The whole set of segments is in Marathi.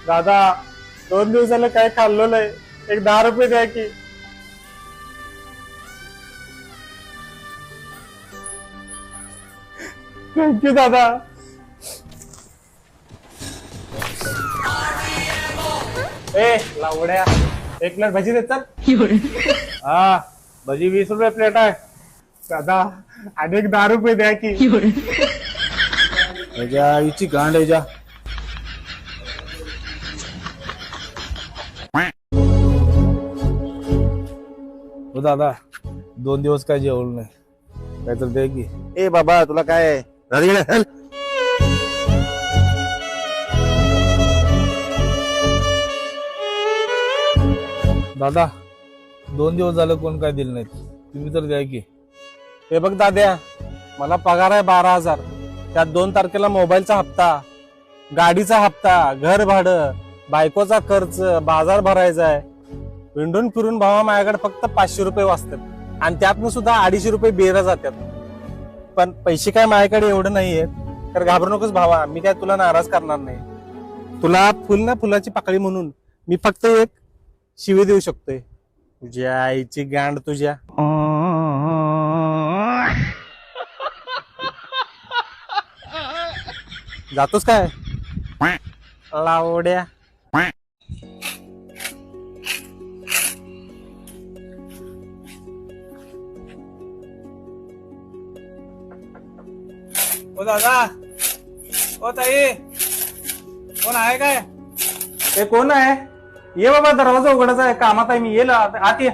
दादा 2 दिवसाला काय खाल्लो नाही, एक 10 रुपये द्या की. थँक्यू दादा. ए लावड्या, 1 प्लेट भजी देत चल. हा भजी 20 रुपये प्लेट आहे. दादा आणि एक 10 रुपये द्या की. आईची गांड आहे. हो दादा 2 दिवस काय जेवलं नाही, काय तर दे की. ए बाबा तुला काय आहे? दादा 2 दिवस झालं कोण काय दिलं नाहीत, तुम्ही तर द्या की. हे बघ दाद्या, मला पगार आहे 12,000. त्यात 2 तारखेला मोबाईलचा हप्ता, गाडीचा हप्ता, घर भाडं, बायकोचा खर्च, बाजार भरायचा आहे. विंडून फिरून भावा माझ्याकडे फक्त 500 रुपये वाचतात आणि त्यातनं सुद्धा 250 रुपये बेरा जातात. पण पैसे काय माझ्याकडे एवढं नाहीयेत, तर घाबरू नकोस भावा, मी काय तुला नाराज करणार नाही. तुला फुल ना फुलाची पाकळी म्हणून मी फक्त एक शिवी देऊ शकतोय. तुझ्या आईची गांड तुझ्या. जातोस काय लावड्या. ओ दादा, ओ ताई, कोण आहे काय? हे कोण आहे? ये बाबा, दरवाजा उघडायचा आहे, कामात आहे मी. येईल आत ये.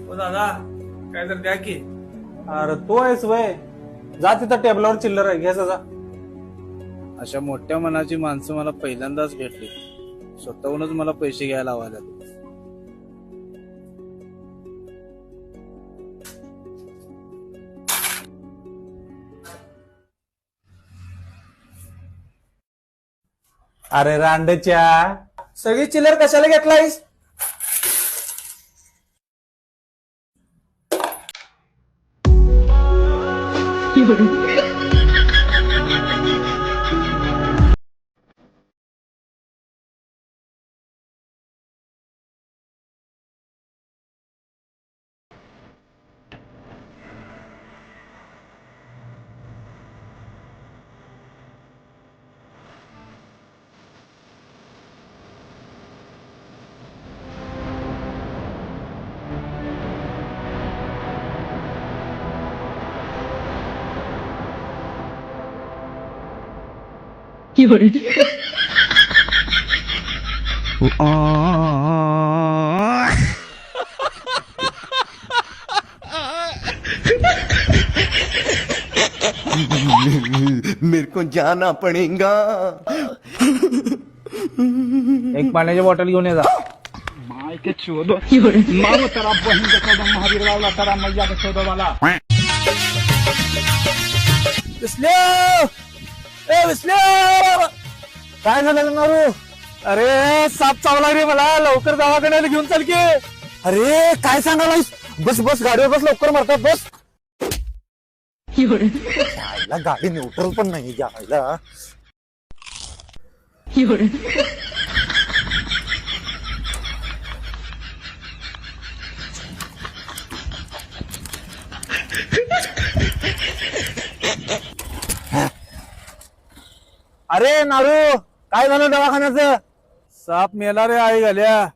ओ दादा काय तर द्या की. अरे तो आहेस वय, जा तिथं टेबलावर चिल्लर आहे, घ्यायचा जा. अशा मोठ्या मनाची माणसं मला पहिल्यांदाच भेटली, स्वतःहूनच मला पैसे घ्यायला हवाले. अरे रांडच्या, सगळी चिल्लर कशाला घेतलायस? मेरे को जाना पड़ेगा. एक पाण्याची बॉटल घेऊन ये जा. काय झालं नारू? अरे साप चावला रे मला, लवकर दवाखान्याला घेऊन चल की. अरे काय सांगायलास? बस बस, गाडीवर बस, लवकर मारतात, बस. गाडी न्यूट्रल पण नाही घ्यायला. अरे नारू, काय झालं दवाखान्याचं? साप मेला रे आई घाल्या.